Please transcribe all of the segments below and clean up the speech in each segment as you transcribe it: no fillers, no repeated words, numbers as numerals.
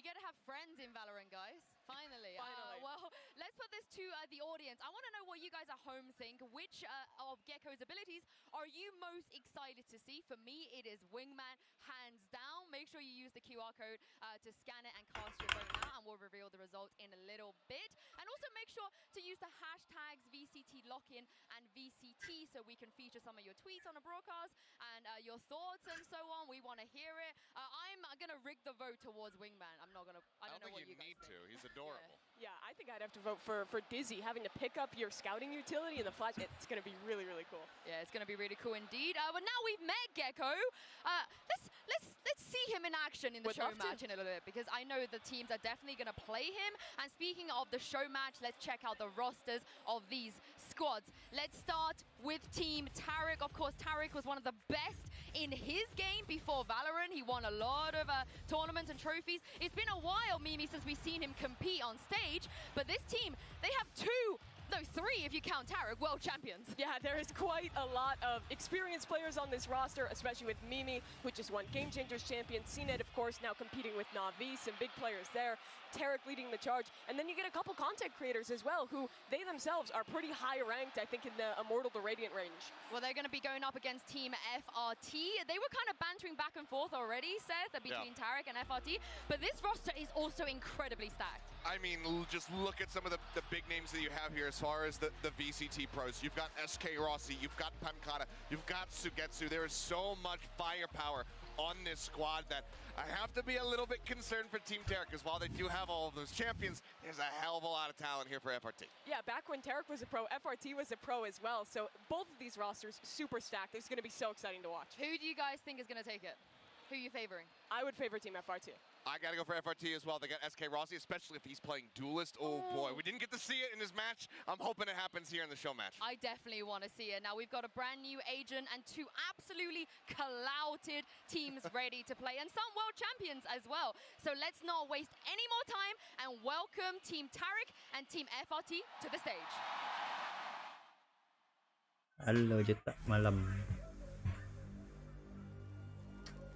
get to have friends in Valorant, guys. Finally. Finally. Well, let's put this to the audience. I want to know what you guys at home think. Which of Gecko's abilities are you most excited to see? For me, it is Wingman, hands down. Make sure you use the QR code to scan it and cast your vote now, and we'll reveal the result in a little bit. And also make sure to use the hashtags VCT Lock-in and VCT so we can feature some of your tweets on the broadcast and your thoughts and so on. We want to hear it. I'm going to rig the vote towards Wingman. I don't know what you guys need think. to. He's adorable. Yeah, I think I'd have to vote for Dizzy. Having to pick up your scouting utility in the flash, it's going to be really, really cool. Yeah, it's going to be really cool indeed. But now we've met Gecko. Let's see him in action in the show match in a little bit, because I know the teams are definitely going to play him. And speaking of the show match, let's check out the rosters of these squads. Let's start with Team Tariq. Of course, Tariq was one of the best in his game before Valorant. He won a lot of tournaments and trophies. It's been a while, Mimi, since we've seen him compete on stage. But this team, they have three if you count Tariq, world champions. Yeah, there is quite a lot of experienced players on this roster, especially with Mimi, who just won Game Changers champion. CNET, of course, now competing with Na'Vi, some big players there. Tariq leading the charge. And then you get a couple content creators as well, who they themselves are pretty high ranked, I think, in the Immortal to Radiant range. Well, they're going to be going up against Team FRT. They were kind of bantering back and forth already, Seth, between Tariq and FRT. But this roster is also incredibly stacked. I mean, just look at some of the big names that you have here as far as the VCT pros. You've got SK Rossi, you've got Pankata, you've got Sugetsu. There is so much firepower on this squad that I have to be a little bit concerned for Team Tariq, because while they do have all of those champions, there's a hell of a lot of talent here for FRT. Yeah, back when Tariq was a pro, FRT was a pro as well. So both of these rosters super stacked. It's going to be so exciting to watch. Who do you guys think is going to take it? Who are you favoring? I would favor Team FRT. I got to go for FRT as well. They got SK Rossi, especially if he's playing Duelist. Oh boy, we didn't get to see it in his match. I'm hoping it happens here in the show match. I definitely want to see it. Now we've got a brand new agent and two absolutely clouted teams ready to play, and some world champions as well. So let's not waste any more time and welcome Team Tariq and Team FRT to the stage. Halo Jetta, malam.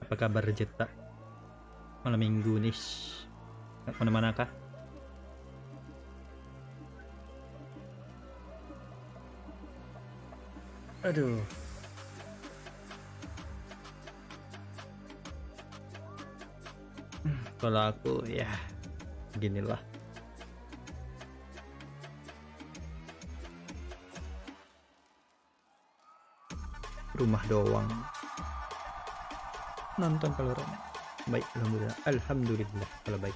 Apa kabar Jetta? Malam minggu nih, mana-mana kah? Aduh. Kalau aku ya beginilah. Rumah doang. Nonton kalau ramai. Baik, alhamdulillah kalau baik.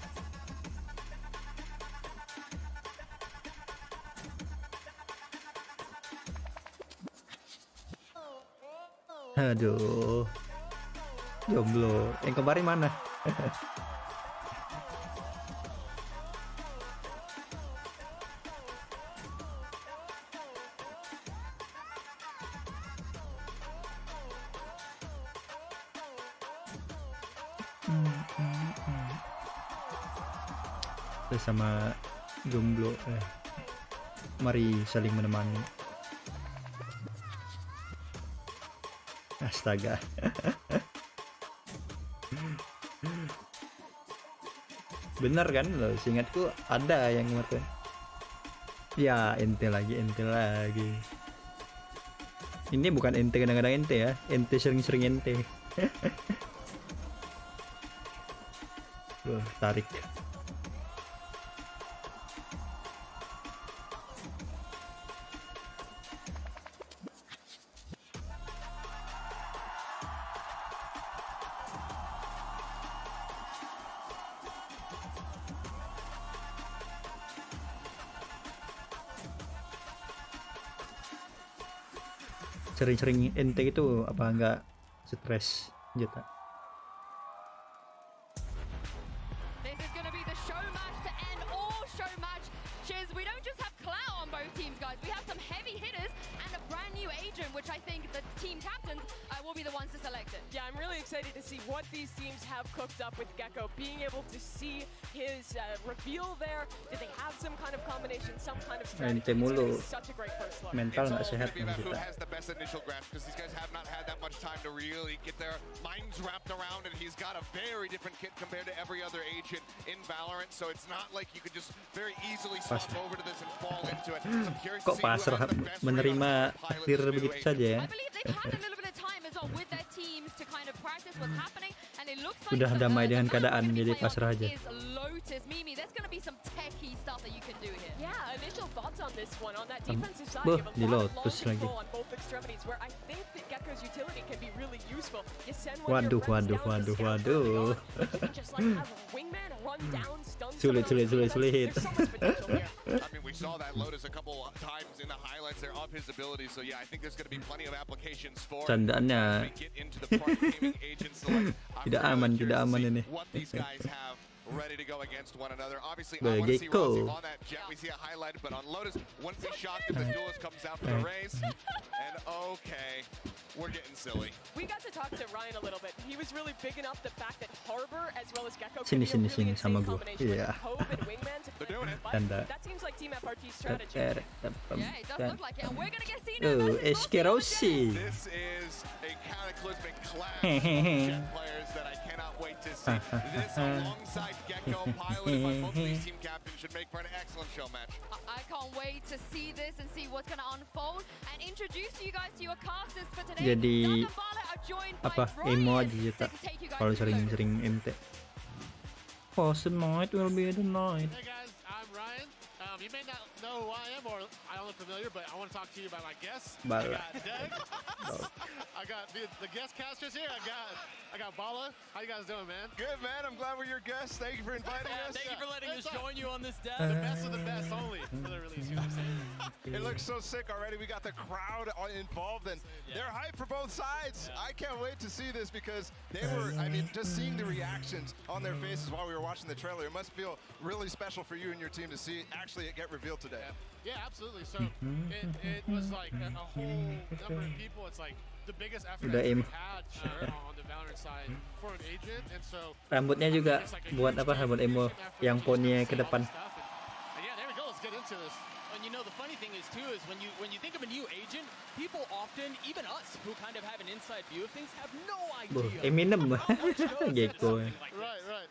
Aduh, jomblo. Yang kemarin mana? Sama jomblo, mari saling menemani. Astaga. Bener kan lo, seingatku ada yang kemarin. Ya, ente lagi. Ini bukan ente kadang-kadang ente ya, ente sering-sering ente. Tarik. Sering-sering ente itu apa enggak stres Jeta? This is going to be the show match to end all show matches. We don't just have clout on both teams, guys. We have some heavy hitters and a brand new agent, which I think the team captains will be be the ones to select it. Yeah, I'm really excited to see what these teams have cooked up with Gecko. Being able to see his reveal there. Did they have some kind of combination, some kind of strategy? It's gonna be such a great first look. Mental nggak It's all sehat gonna be nih about who kita. has the best initial grasp, because these guys have not had that much time to really get their minds wrapped around it. He's got a very different kit compared to every other agent in Valorant, so it's not like you could just very easily swap over to this and fall into it. So I'm curious to Kok see who pasrah has the best menerima read on how to pilot takdir this new begitu agent. saja ya? I believe they've had a little bit of time as well with their teams to kind of practice what's happening, and it looks like Udah damai dengan the map keadaan, we're gonna be jadi playing on pasrah aja. is Lotus. Mimi, there's going to be some techie stuff that you can do here. Yeah, initial thoughts on this one. On that defensive side, Beuh, you have di a lot of long Lotus lagi. control on both extremities, where I think that Gecko's utility can be really useful. You send one of your Waduh, friends waduh, down to waduh, scout early waduh. on. You can just like have a wingman run down, stun Sulit, someone sulit, else. sulit, sulit. There's so much potential here. I mean, we saw that Lotus a couple times in the highlights there of his abilities, so yeah, I think there's going to be plenty of applications for it. Candaannya As we get into the prime gaming agents select. I'm Tidak really aman, curious tidak to aman see ini. what these guys have ready to go against one another. Obviously, I want to see Gecko. Rossi on that jet. We see it highlighted, but on Lotus, wouldn't be shocked if the duelist comes out for the race. And okay, we're getting silly. We got to talk to Ryan a little bit. He was really bigging up the fact that Harbor as well as Gecko Sini, can be a sini, really sama insane gua. combination with Iya. Hove and Wingman to They're doing it. but Tanda. that seems like Team FRT's strategy. Yeah, it does look like it, and we're going to get seen Oh, Eskerosi. This is a cataclysmic clash of jet players that I cannot wait to see. This alongside Gecko, piloted by both of these team captains, should make for an excellent show match. I can't wait to see this and see what's going to unfold and introduce you guys to your casters for today. Jadi Dark and Violet are joined by apa Ryan emo aja to kita take you guys kalau through Lotus. sering-sering MT. Oh, tonight will be the night. Hey guys, I'm Ryan. You may not know who I am, or I don't look familiar, but I want to talk to you about my guests. Bala. I got Deg. I got the guest casters here. I got Bala. How you guys doing, man? Good, man. I'm glad we're your guests. Thank you for inviting us. Thank you for letting us join you on this deck. The best of the best only for the release. You know what I'm saying? It looks so sick already. We got the crowd involved, and they're hyped for both sides. I can't wait to see this because they were, I mean, just seeing the reactions on their faces while we were watching the trailer, it must feel really special for you and your team to see actually it get revealed today. Yeah, absolutely. So it was like a whole number of people. It's like the biggest effort Udah that aim. we've had on the Valorant side for an agent, and so Rambutnya juga it's like a buat huge apa rambut emo effort yang just ponnya to ke see all depan. this stuff. And yeah, there we go. Let's get into this. And you know, the funny thing is too is when you think of a new agent, people often, even us, who kind of have an inside view of things, have no Boh, idea. Eminem. how much goes into Gecko. something like this. Right.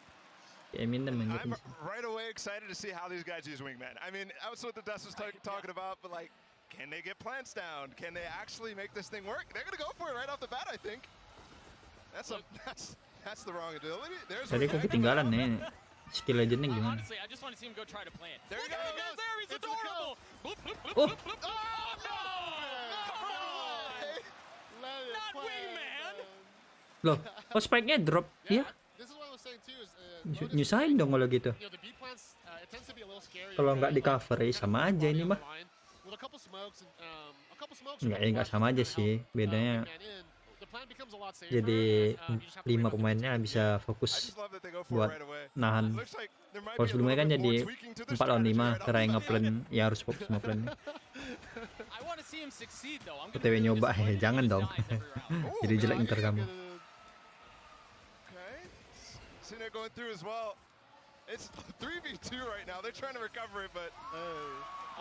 Eminem I'm anjir. right away excited to see how these guys use Wingman. I mean, that's what the Dust was talking about, but like, can they get plants down? Can they actually make this thing work? They're gonna go for it right off the bat, I think. That's the wrong ability. There's Tadi kok ketinggalan nih. Skill legendnya gimana? Honestly, I just want to see him go try to plant. There he Look at goes. him, there, he's Into the adorable. Oh, Not Wingman. loh, kok spike-nya drop? Iya, This is what I was saying too. Is nyusahin dong kalau gitu. you know, the B plants, it tends to be a little scary. Kalau nggak di cover ya sama aja ini mah. With a couple smokes, a couple smokes. Nggak, ya nggak sama aja sih. Bedanya jadi 5 pemainnya bisa I fokus just love that they go for buat it right away. nahan. Looks like there might Kalau be a sebelumnya kan little bit jadi more tweaking to the 4 lawan 5 strategy cara right off the ngeplan bat. ya harus fokus ngeplan. I want to see him succeed though. I'm OTW nyoba ya, jangan dong. Ooh, Jadi man, jelek I ntar think kamu. Okay. Seeing it going through as well. It's 3v2 right now. They're trying to recover it, but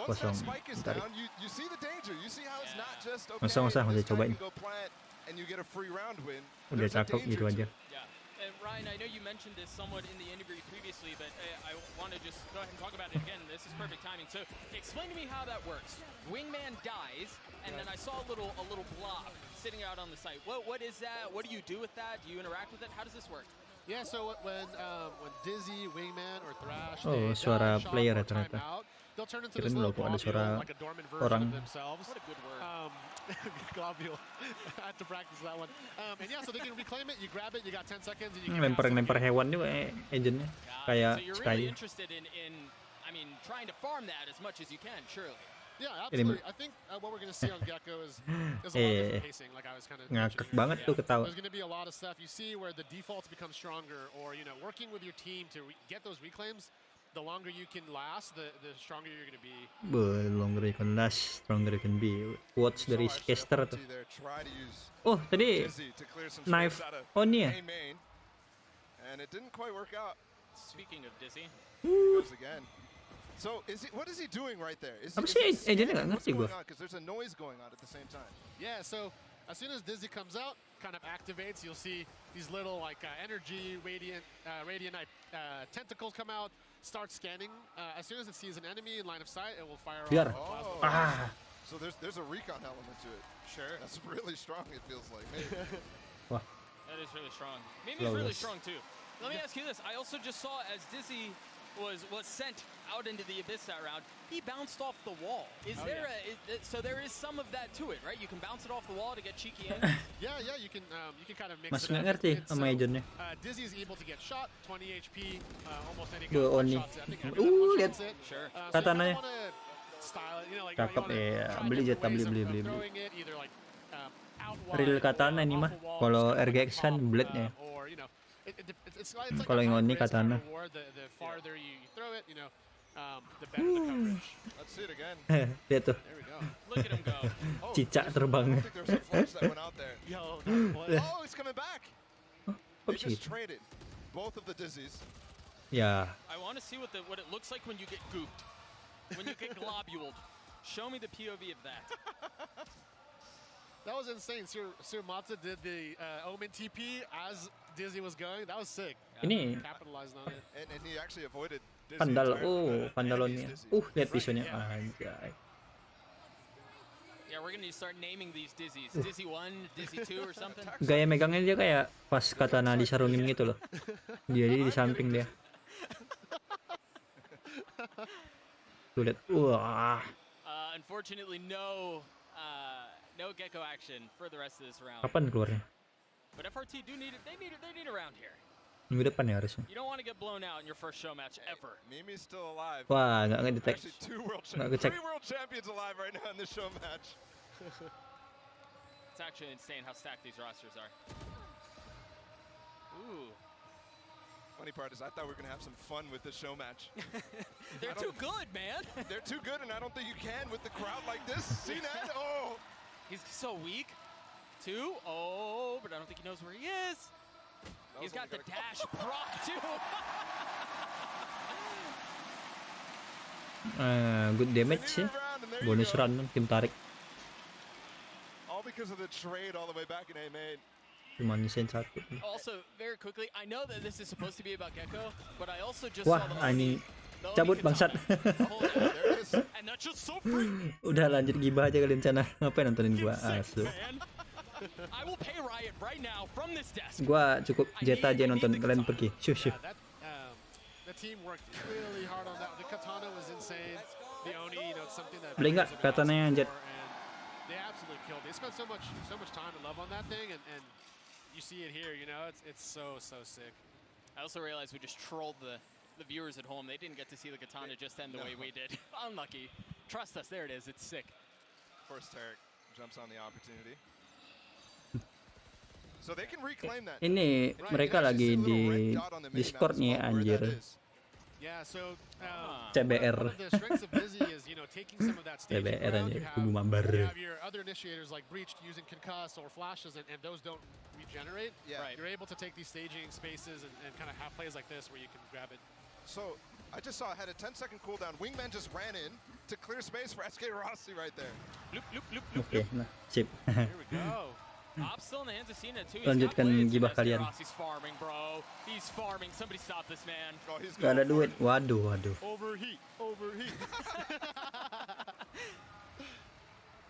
once that Kosong. spike is Tarik. down, you see the danger. You see how it's not just okay. Masa-masa this udah time cobain. you go plant and you get a free round win. Udah There's a cakep danger gitu to aja. it. Yeah. And Ryan, I know you mentioned this somewhat in the interview previously, but I want to just go ahead and talk about it again. This is perfect timing. So explain to me how that works. Wingman dies, and then I saw a little blob sitting out on the site. What is that? What do you do with that? Do you interact with it? How does this work? Yeah, so when Dizzy, Wingman, or Thrash, Oh, they suara die, shot, player or ya ternyata. time out, they'll turn into Kirain this little logo ada globule, suara like a dormant version orang. of themselves. What a good word. Globule. I had to practice that one. And yeah, so they can reclaim it. You grab it. You got 10 seconds, and you can Lempar-lempar hewan juga agentnya. Kayak so you're Sky. really interested in, I mean, trying to farm that as much as you can, surely. Yeah, absolutely. I think what we're going to see on Gecko is a lot of different pacing, like I was kind of Ngakak banget tuh ketawa. There's going to be a lot of stuff you see where the defaults become stronger, or working with your team to get those reclaims. the longer you can last, the stronger you're going to be. The longer you can last, stronger you can be. Watch dari caster tuh. Oh, tadi knife Oni ya? And it didn't quite work out. Speaking of Dizzy. Goes again. So what is he doing right there? Apa sih agentnya nggak ngerti gue. Because there's a noise going on at the same time. Yeah, so as soon as Dizzy comes out, kind of activates, you'll see these little like energy radiant tentacles come out, start scanning. As soon as it sees an enemy in line of sight, it will fire off. Oh. So there's a recon element to it. Sure. That's really strong, it feels like. Maybe. Wah. That is really strong. Mimi's really strong too. Let me ask you this. I also just saw as Dizzy was sent out into the abyss that round, he bounced off the wall. So there is some of that to it, right? You can bounce it off the wall to get cheeky angles. Yeah, you can kind of mix Mas it up. nggak ngerti sama agentnya. Dizzy is able to get shot, 20 HP, almost any Go gun Oni. shots. I think everyone Lihat shoots it. Sure. katananya. Style it, you know, like Cakep ya. Beli Jet, beli. throwing it either like out Real wide, katana ini mah. off a wall, Kalau just RGX kan off, blade-nya. or, you know, it's like Kalau yang a Oni risk katana. reward, the farther you throw it, you know, the better the coverage. Let's see it again. Lihat tuh. There we go. Look at him go. Cicak terbang. I think there was a flash that went out there. Yo, that Oh, he's coming back. Kok They bisa just gitu? traded both of the Dizzies. Ya. I want to see what it looks like when you get gooped, when you get globuled. Show me the POV of that. That was insane. Sir Mata did the Omen TP as Dizzy was going. That was sick. Ini Capitalized on it. And he actually avoided Dizzy Vandal. entirely. Oh, Vandalonnya. Dizzy. Lihat visualnya. Anjay. Yeah, we're gonna start naming these Dizzies. Dizzy 1, Dizzy 2 or something. Gaya megangnya dia kayak pas katana disarungin gitu loh. Dia di samping dia. Tuh lihat. Wah. Unfortunately, no gecko action for the rest of this round. Kapan keluarnya? But FRT do need it. They need a round here. Minggu depan ya harusnya. You don't want to get blown out in your first show match ever. Mimi's still alive. Wah, nggak ngedetek. Actually, Nggak ngecek. 3 world champions alive right now in this show match. It's actually insane how stacked these rosters are. Ooh. Funny part is I thought we were going to have some fun with this show match. They're too good, man. They're too good, and I don't think you can with the crowd like this. See that? Oh! He's so weak. 2. Oh, but I don't think he knows where he is. He's got the dash proc, too. Good damage sih. Bonus run tim tarik. All because of the trade all the way back in A main. Cuma nyusahin satu. Also, very quickly, I know that this is supposed to be about Gecko, but I also just Wah, saw the anjing. the Cabut Omi bangsat. Katana. There it is. And that's just so free. Udah lanjut gibah aja kalian sana. Ngapain nontonin gua? Sick, Asu. man. I will pay Riot right now from this desk. Gua cukup Jeta aja nonton, kalian pergi. Syuh. The team worked really hard on that. The Katana was insane. The Oni, you know, it's something that Beli nggak katananya Jet? they absolutely killed. They spent so much time and love on that thing, and you see it here. You know, it's so sick. I also realized we just trolled the viewers at home. They didn't get to see the Katana just end the way we did. Unlucky. Trust us, there it is. It's sick. Of course, Tarek jumps on the opportunity. So they can reclaim that. Ini mereka lagi di Discord nih anjir. Yeah, so CBR. one of the strengths of Dizzy is, you know, taking some of that staging CBR ground. aja, You kubu mambar. have your other initiators like Breached using concuss or flashes, and those don't regenerate. Yeah. Right. You're able to take these staging spaces and kind of have plays like this where you can grab it. So I just saw it had a 10-second cooldown. Wingman just ran in to clear space for SK Rossi right there. Loop, loop, loop, loop, Oke, nah, sip. Here we go. Op still in the hands of Cena too. Lanjutkan gibah kalian. He's farming, bro. He's farming. Somebody stop this man. Oh, he's Gak ada going for duit. it. Waduh. Overheat.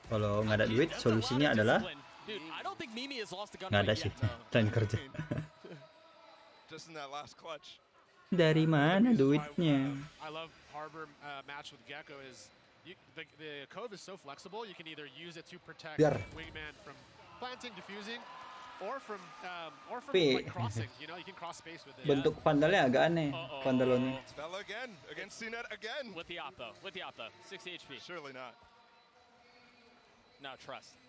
Kalau nggak ada duit, That's a lot solusinya of adalah discipline. Dude, I don't think Mimi has lost a gunfight nggak ada yet. sih. Tren kerja. Just in that last clutch. Dari mana duitnya? I love Harbor match with Gecko is the cove is so flexible. You can either use it to protect Biar. Wingman from planting, diffusing, or from Tapi- like crossing. You know, you can cross space with it. Bentuk vandalnya agak aneh. Vandalonnya. It's Bella again against CNET again. With the op though. 60 HP. Surely not. Now trust.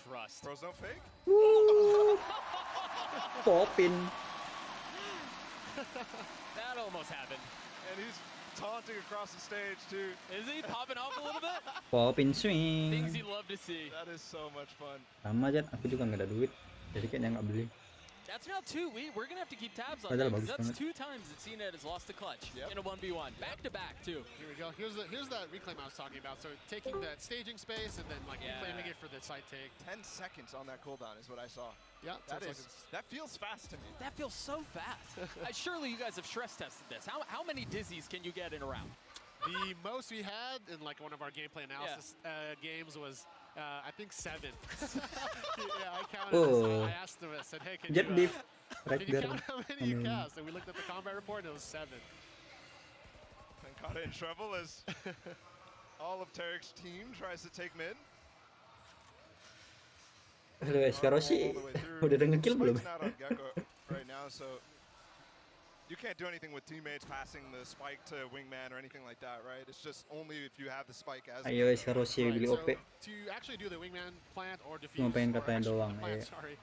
Trust. Pros don't fake. Popin. That almost happened. And he's taunting across the stage too. Is he popping off a little bit? Pop in Things swing. you love to see. That is so much fun. Sama aja, aku juga nggak ada duit. Jadi kayaknya nggak beli. That's now two. We're gonna have to keep tabs on Padahal that. 'Cause bagus that's banget. 2 times that CNET has lost the clutch Yep. in a 1v1. Back to back too. Here we go. Here's that reclaim I was talking about. So taking that staging space and then like reclaiming it for the side take. 10 seconds on that cooldown is what I saw. Yeah, That feels fast to me. That feels so fast. Surely you guys have stress tested this. How many dizzies can you get in a round? The most we had in like one of our gameplay analysis games was I think 7. Yeah, I counted. Oh. I asked them. I said, "Hey, can Jet you, diff. Right can you there. count how many you cast?" And we looked at the combat report, and it was 7. And Kata in trouble as all of Tarek's team tries to take mid. Halo, sekarang sih udah ada ngekill belum? Spike's not on Gecko right now, so you can't do anything with teammates passing the spike to wingman or anything like that, right? It's just only if you have the spike as. Ayo, sekarang sih beli So OP. to actually do the wingman plant or defuse, Cuma pengen or katanya actually doang, plant, iya. sorry,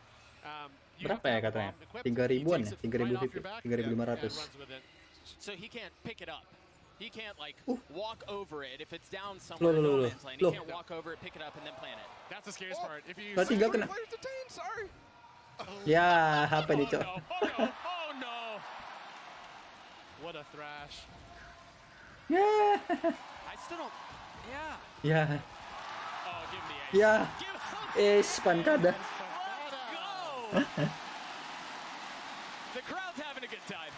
you Berapa have ya to have katanya? the bomb equipped. 3.000-an He ya? takes it right off your 3.000 back 3.500. and runs with it. So he can't pick it up. He can't like walk over it if it's down Loh, somewhere in loh, no loh, man's lane. loh. He can't walk over it, pick it up, and then plant it. That's the scariest part. If you Berarti nggak kena. Players detained, sorry. Ya, apa nih, Cok? Oh no! what a thrash. Ya. I still don't. Yeah. Ya. Oh, give me a. Ya. Give Pankada. go! The crowd's having a good time.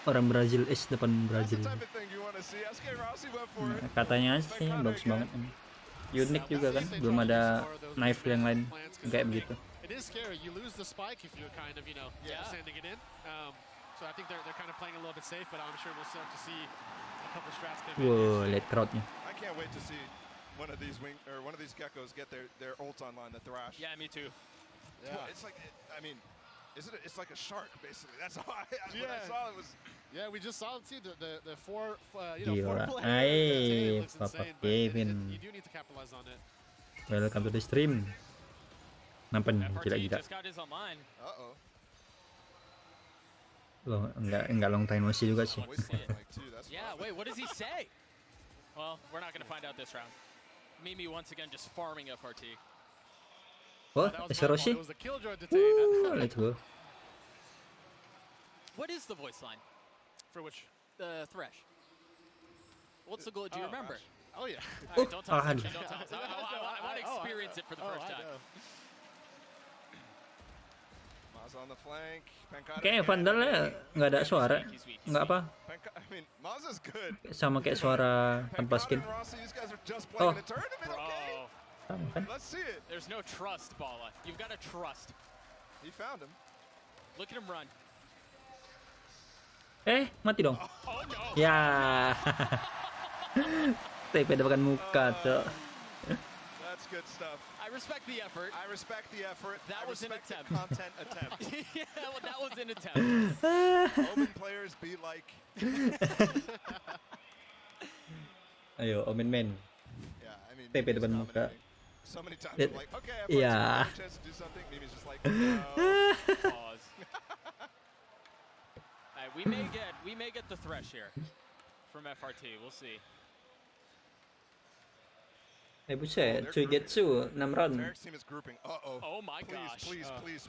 Orang Brazil, depan That's Brazil. the type of thing you want to see. SK Rossi went for it. Katanya sih bagus banget. Unik juga kan, belum ada knife yang lain kayak begitu. It is scary. You lose the spike if you're kind of, sending it in. So I think they're kind of playing a little bit safe, but I'm sure we'll start to see a couple strats come in. Wow, lihat crowdnya. I can't wait to see one of these geckos get their ults online, the thrash. Yeah, me too. Yeah. It's like, I mean, it's like a shark basically. That's how when I saw it was. Yeah, we just saw it. See the 4 Gila. 4 Ay, looks Papa insane, but Kevin. you do need to capitalize on it. Welcome to the stream. Nampak nih, FRT gila-gila. just got his online. Uh-oh. Loh, enggak long time no see juga sih. Voice line like two. That's Yeah, rough. wait, what does he say? Well, we're not going to find out this round. Mimi once again just farming FRT. Oh, That was my sekarang fault. sih. It was the killjoy detain. Let's go. What is the voice line? For which? The Thresh. What's the goal? Do you remember? Oh yeah. All right, don't tell us. aduh. Actually, don't tell us. I want to experience it for the first time. Maz on the flank. Pankata Kayaknya again. Vandalnya nggak ada suara, He's weak. nggak apa, I mean, Maz is good. sama kayak suara tanpa Pankata skin. and Rossi, these guys are just Oh. playing a tournament, Bro, okay? Sama kan? Let's see it. there's no trust, Bala. You've got to trust. He found him. Look at him run. Mati dong. Oh no! Ya. TP depan muka, Cok. That's good stuff. I respect the effort. I respect the effort. That I was an respect the attempt. content attempt. Yeah, well, that was an attempt. Open players be like. Ayo, Omen Men. Yeah, I mean. TP Mimi's depan muka. dominating. So many times It- I'm like, okay, I've Yeah. got a chance to do something. Mimi's just like, no. Pause. All right, we may get the Thresh here from FRT. We'll see. Buset, Suigetsu 6 round. Tarek's team is grouping. Uh-oh. Oh my Please, gosh.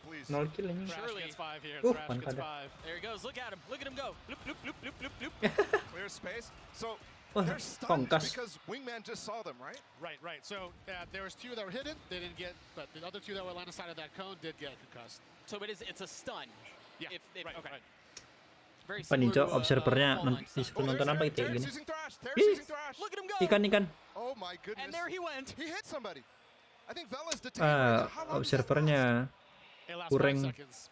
please. 0 kill ini. Thrash Surely. gets 5 here. Oh, Thrash gets Pankada. 5. There he goes. Look at him. Look at him go. Bloop, bloop, bloop, bloop, bloop, bloop. Clear space. So Oh, they're stunned Pongkas. because Wingman just saw them, right? Right. So there was 2 that were hidden. They didn't get, but the other 2 that were line of sight of that cone did get concussed. So it's a stun. Yeah. If, right. okay. Very Apa nih, similar Cok? to, Observernya fall line di stuff. nonton apa gitu Tarek's gini. using Thrash. Tarek's Ih. using Thrash. Look at him go. Ikan. Oh my goodness. And there he went. He hit somebody. I think Vela's detained right now. How long does that last? Observernya It lasts Kurang. 5 seconds.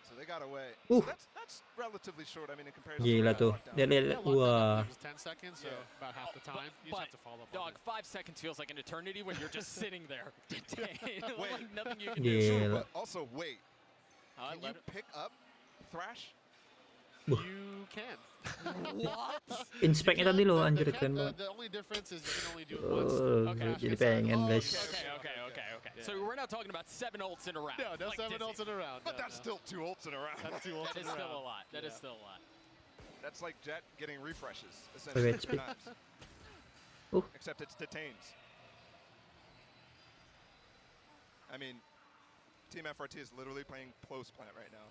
So they got away. Uh. So that's relatively short. I mean, in comparison gila to tuh. lockdown. Lihat, Yeah, lockdown, I wah. believe, was 10 seconds, so Yeah. about half the time. You just But, have to follow up. dog, on 5 seconds feels like an eternity when you're just sitting there. Wait. Like nothing you can do. Gila. Sure, but also wait. Oh, Can you pick up Thrash? you can. What? Inspect-nya tadi loh, anjir keren banget. The only difference is you can only do it once. Okay. Jadi pengen guys. Okay. So we're not talking about 7 ults in a round. No, like 7 Dizzy. ults in a round. But that's still 2 ults in a round. That's 2 ults That in is a still round. a lot. That is still a lot. That's like Jet getting refreshes, Okay, essentially. 2 times. Oh. Except it's detains. I mean, Team FRT is literally playing close plant right now.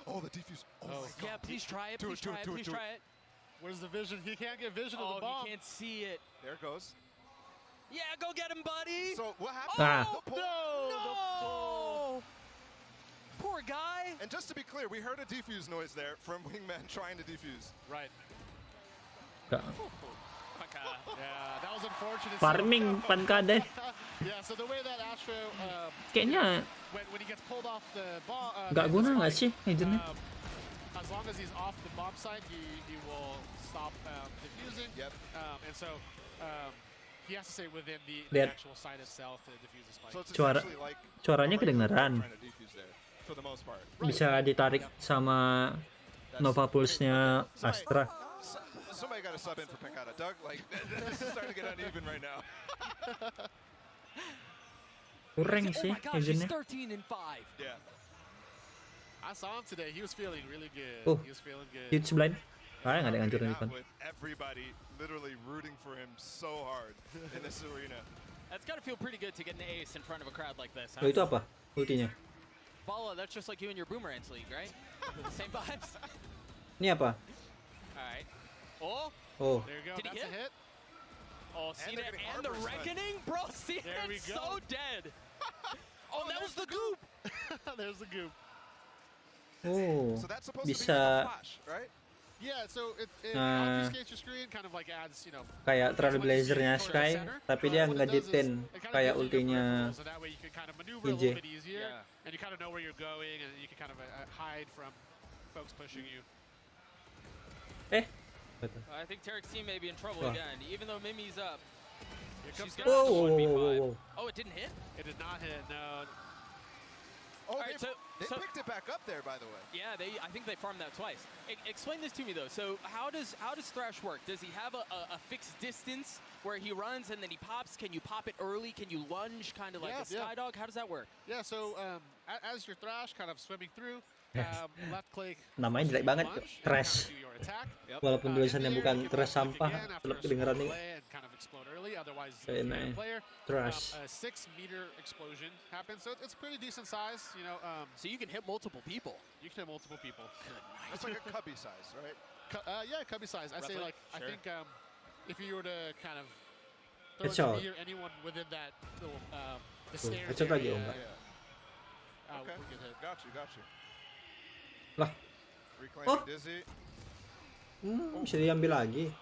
Oh, the defuse. Oh, my God. Yeah, please try it. Please try it. Where's the vision? He can't get vision of the bomb. He can't see it. There it goes. Yeah, go get him, buddy. So what happened? Ah. The pull. No! Poor guy. And just to be clear, we heard a defuse noise there from Wingman trying to defuse. Right. Nggak. Yeah, that was unfortunate. Farming Pankada. Yeah, so the way that Astro Kayaknya when he gets pulled off the bomb, nggak guna nggak sih agentnya? as long as he's off the bomb site, he will stop diffusing. Yep. And so he has to stay within the Lihat. actual site itself to defuse the spike. So it's Suara- essentially like suaranya a regular kedengeran. trying to defuse there, for the most part. Bisa ditarik sama Nova Pulse-nya Astra. Somebody got to sub in for Kata. Doug, like, this is starting to get uneven right now. Kurang Oh sih my gosh, he's agentnya. 13 and 5. Yeah. I saw him today. He was feeling really good. Oh. He was feeling good. Huge blind. Ah, nggak ada yang ngancurin Out depan. with everybody literally rooting for him so hard in this arena. That's got to feel pretty good to get an ace in front of a crowd like this. Oh, itu apa? Ultinya. Bala, that's just like you and your Boomerangs League, right? Same vibes? Ini apa? Alright. Oh, Oh, There you go. Did he That's a hit? hit. oh, they're Cena getting and the Arbor Sun. Reckoning? Bro, There we Cena's go. so dead. Oh, that was the goop. There's the goop. oh, So that's supposed to be bisa like a flash, right? Yeah, so it Nah. obfuscates your screen, kind of like adds, you know. kayak Trailblazer-nya Sky, tapi dia What it does is ngeditin it kind of kayak gives you your ultinya peripherals, so that way you can kind of maneuver a PJ. little bit easier, Yeah. and you kind of know where you're going, and you can kind of hide from folks pushing you. I think Tarek's team may be in trouble Wah. again. Even though Mimi's up, Here she's comes gonna Whoa, have to whoa, whoa, 1v5. whoa, whoa. Oh, it didn't hit? It did not hit. No. Oh, Alright, they so- picked it back up there, by the way. Yeah, I think they farmed that twice. Explain this to me though. So how does Thrash work? Does he have a fixed distance where he runs and then he pops? Can you pop it early? Can you lunge kind of like Yeah, a Skydog? How does that work? Yeah, so as your Thrash kind of swimming through, left click. Namanya jelek banget, lunge, and Thrash. kind of do your attack. Walaupun tulisannya Here, bukan you can Thrash left click sampah, again after tetap a kedengeran small nih. delay and kind of explode early, otherwise Kayak you enak ya. player. Thrash. A 6-meter explosion happens, so it's pretty decent size. You know, So you can hit multiple people. you can hit multiple people. It's like a cubby size, right? Yeah, cubby size. I say Roughly? like I Sure. think if you were to kind of throw Headshot. it to me or anyone within that little the Cool. stairs Headshot lagi, area, oh, enggak? Okay. we could hit. Got you. Lah, Reclaiming Oh. Dizzy. bisa diambil lagi.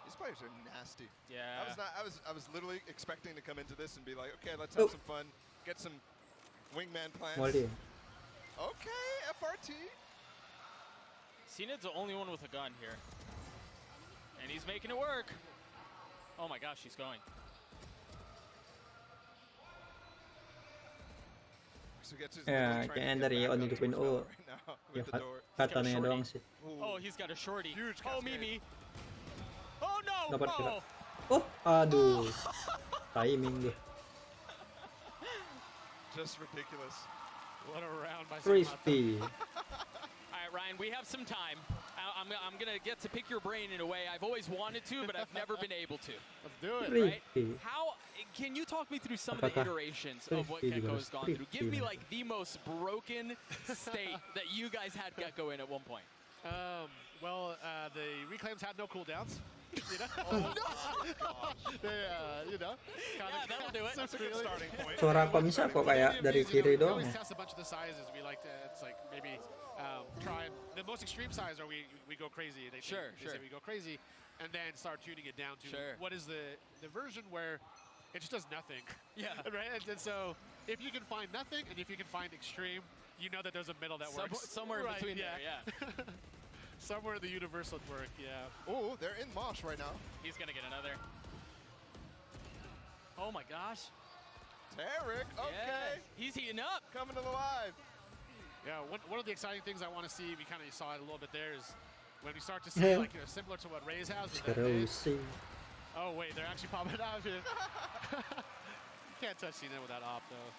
These players are nasty. Yeah. I was literally expecting to come into this and be like, okay, let's Oh. have some fun, get some wingman plans. Mau dia. Okay, FRT. Cened's the only one with a gun here. And he's making it work. Oh my gosh, he's going. So gets his Ya, literally trying to kayaknya get dari back On up to 2.0 his battle right now ya with the door. katanya shorty. doang sih. Oh, he's got a shorty. Huge Oh, cascade. Mimi. Oh no! Dapat kira. Oh. Oh, aduh. Timing dia. Just ridiculous. What a round by Selamat. Crispy. All right, Ryan, we have some time. I'm going to get to pick your brain in a way I've always wanted to, but I've never been able to. Let's do it. Right? Crispy. How can you talk me through some of the Apakah iterations of what crispy Gecko juga has gone through? Give me crispy? like the most broken state that you guys had Gecko in at one point. Well, the reclaims had no cooldowns. You know? They, you know. Yeah, that'll do it. That's a good starting point. Suara komisa kok kayak dari kiri We doang always ya. test a bunch of the sizes. We like to, it's like maybe try the most extreme size, or we go crazy. They Sure, say we go crazy, and then start tuning it down to Sure. what is the version where it just does nothing. Yeah. Right. And so if you can find nothing, and if you can find extreme, you know that there's a middle that works. Somewhere in Right, between there, yeah. Somewhere the universe would work. Yeah. Oh, they're in Mosh right now. He's going to get another. Oh my gosh. Tarek, okay. Yeah. He's heating up. Coming to the live. Yeah, one of the exciting things I want to see, we kind of saw it a little bit there, is when we start to see, like, similar to what Raze has. With that Kolaborasi. oh, wait, they're actually popping out here. You can't touch Cena with that op, though.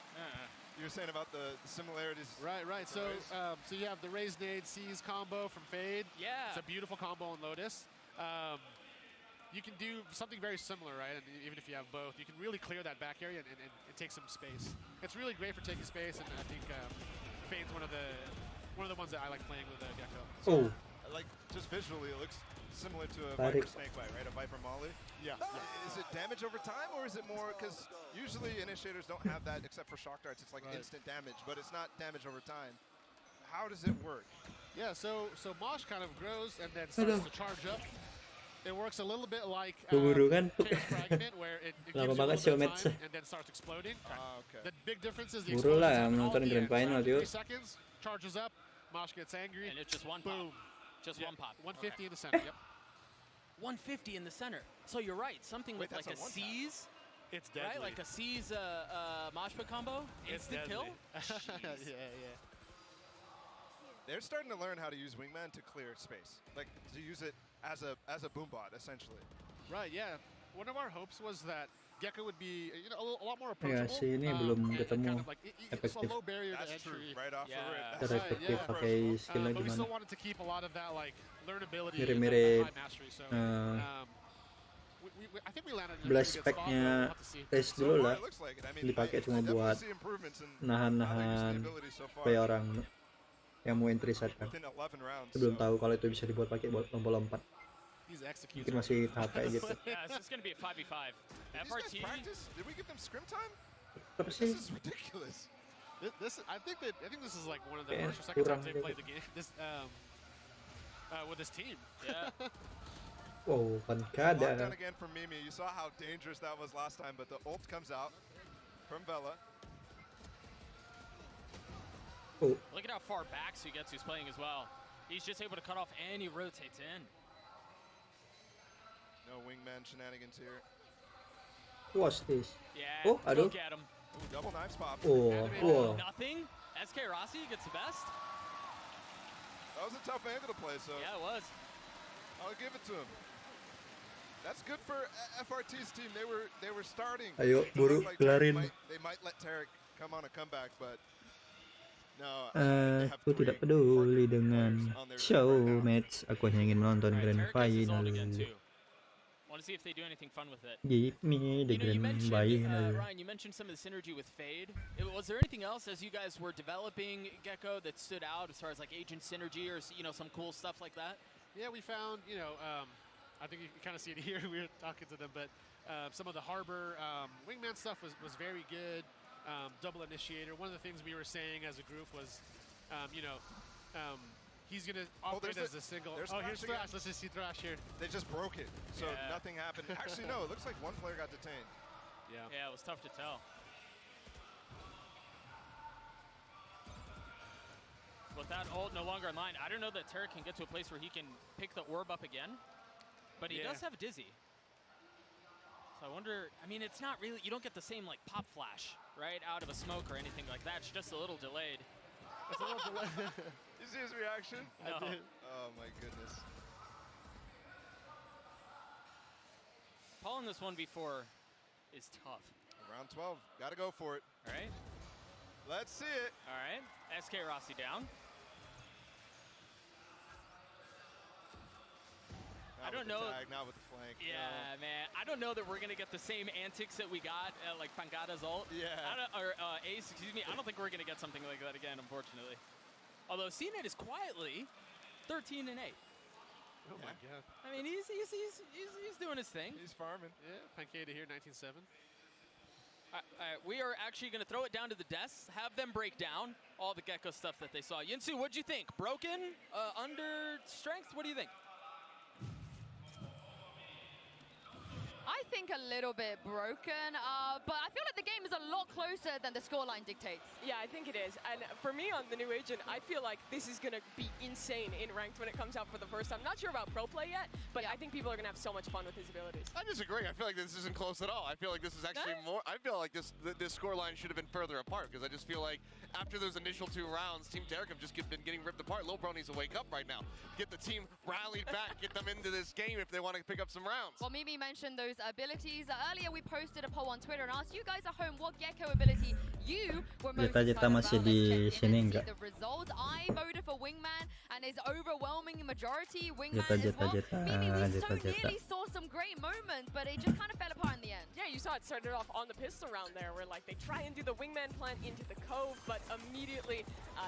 You were saying about the similarities. Right. So, so you have the Raze nade C's combo from Fade. Yeah. It's a beautiful combo in Lotus. You can do something very similar, right? And even if you have both, you can really clear that back area and take some space. It's really great for taking space, and I think Fade's one of the ones that I like playing with Gecko. So, Oh, Like, just visually, it looks similar to a Tarik. Viper Snakebite, right? A Viper Molly. yeah. Is it damage over time, or is it more, because usually initiators don't have that except for shock darts. It's like instant damage, but it's not damage over time. How does it work? Yeah, so Mosh kind of grows and then starts to charge up. It works a little bit like Keburu kan? Chaos Fragment, where it gives you a Lama little banget bit of Xiaometz. time and then starts exploding. Okay. The big difference is the Buru explosions lah happen all menonton at the grand end. So final, after dude. 3 seconds, charges up, Mosh gets angry. And it's just one Boom. pop. Just Yeah, one pop. 150 in the center, yep. 150 in the center. So you're right. Something Wait, with like a that's a one-tap. C's, It's deadly. right? Like a C's mosh pit combo. It's Instant kill. deadly. Jeez. yeah. They're starting to learn how to use Wingman to clear space, like to use it as a boom bot, essentially. Right, yeah. One of our hopes was that Gecko would be, a lot more Ya, approachable. si ini belum and ketemu kind of like, it's a efektif. low barrier to That's true. entry. Right off Yeah. the rip. Cara That's Right, efektif yeah. pakai skillnya But we gimana? still wanted to keep a lot of that like learnability Mirip-mirip, and high mastery. So I think we landed in a blast pretty good spot. pack-nya We'll have to see. tes So dulu far, lah. it looks like it. I mean, Dipakai I cuma definitely buat see improvements in nahan-nahan how they use the ability so far. supaya orang yang mau entry set kan. Within 11 rounds. Belum so- tahu kalau itu bisa dibuat pakai lompat-lompat. He's executed. Mungkin masih tahap kayak gitu. Yeah, it's going to be a 5v5. Did these guys FRT. practice? Did we give them scrim time? Apa sih? This is ridiculous. I think this is like one of the Kayak first or second kurang times they gitu. played the game. This with this team. Yeah. Wow, Lockdown Kata. again from Mimi. You saw how dangerous that was last time, but the ult comes out from Vela. Oh, Look at how far back Sugetsu's playing as well. He's just able to cut off and he rotates in. No wingman shenanigans here. what's this? Yeah. Oh, aduh. Look at him. Ooh, double knives pop. Oh, wow. Nothing. SK Rossi gets the best. That was a tough angle to play, so Yeah, it was. I'll give it to him. That's good for FRT's team. They were starting. Ayo, It buru, looked like Tarek kelarin. they might let Tarek come on a comeback, but no. they have Aku three tidak peduli hardcore dengan players on their show team right now. match. Aku hanya ingin menonton All right, grand Tarek gets his ult final. again too. Want to see if they do anything fun with it. Give me the You know, you grand mentioned, final. Ryan, you mentioned some of the synergy with Fade. Was there anything else as you guys were developing Gecko that stood out as far as like agent synergy or some cool stuff like that? Yeah, we found, I think you can kind of see it here. We were talking to them, but some of the harbor wingman stuff was very good. Double initiator. One of the things we were saying as a group was, he's going to operate there's as a single. there's Oh, here's Thrash again. Thrash. Let's just see Thrash here. They just broke it, so Yeah. nothing happened. Actually, no. It looks like one player got detained. Yeah. Yeah, it was tough to tell. With that ult no longer in line, I don't know that Tarek can get to a place where he can pick the orb up again, but he Yeah. does have a dizzy. So I wonder, it's not really, you don't get the same like pop flash, right, out of a smoke or anything like that. It's just a little delayed. It's a little delay. You see his reaction? No. I did. Oh my goodness. Calling this 1v4 is tough. Round 12. Got to go for it. All right, Let's see it. all right. SK Rossi down. Not don't with the know. Tag, not with the flank. Yeah, man. I don't know that we're gonna get the same antics that we got at like Pangada's ult. Yeah. Or Ace, excuse me. I don't think we're gonna get something like that again, unfortunately. Although CNET is quietly 13 and 8. Oh my God. He's doing his thing. He's farming. Yeah, Pancada here, 19-7. We are actually gonna throw it down to the desks, have them break down all the Gecko stuff that they saw. Yinsu, what'd you think? Broken? Under strength? What do you think? I think a little bit broken, but I feel like the game is a lot closer than the scoreline dictates. Yeah, I think it is. And for me on the new agent, I feel like this is going to be insane in ranked when it comes out for the first time. Not sure about pro play yet, but I think people are going to have so much fun with his abilities. I disagree. I feel like this isn't close at all. I feel like this is actually more. I feel like this scoreline should have been further apart because I just feel like after those initial 2 rounds, Team Derek have just been getting ripped apart. Lil Bro needs to wake up right now. Get the team rallied back, get them into this game if they want to pick up some rounds. Well, Mimi mentioned those abilities. Earlier, we posted a poll on Twitter and asked you guys at home what Gecko ability you were most excited about. Let's check in and see the results. I voted for Wingman, and his overwhelming majority, Wingman as well. Mimi, we so nearly saw some great moments, but it just kind of fell apart in the end. Yeah, you saw it started off on the pistol round there, where like they try and do the Wingman plant into the cove, but immediately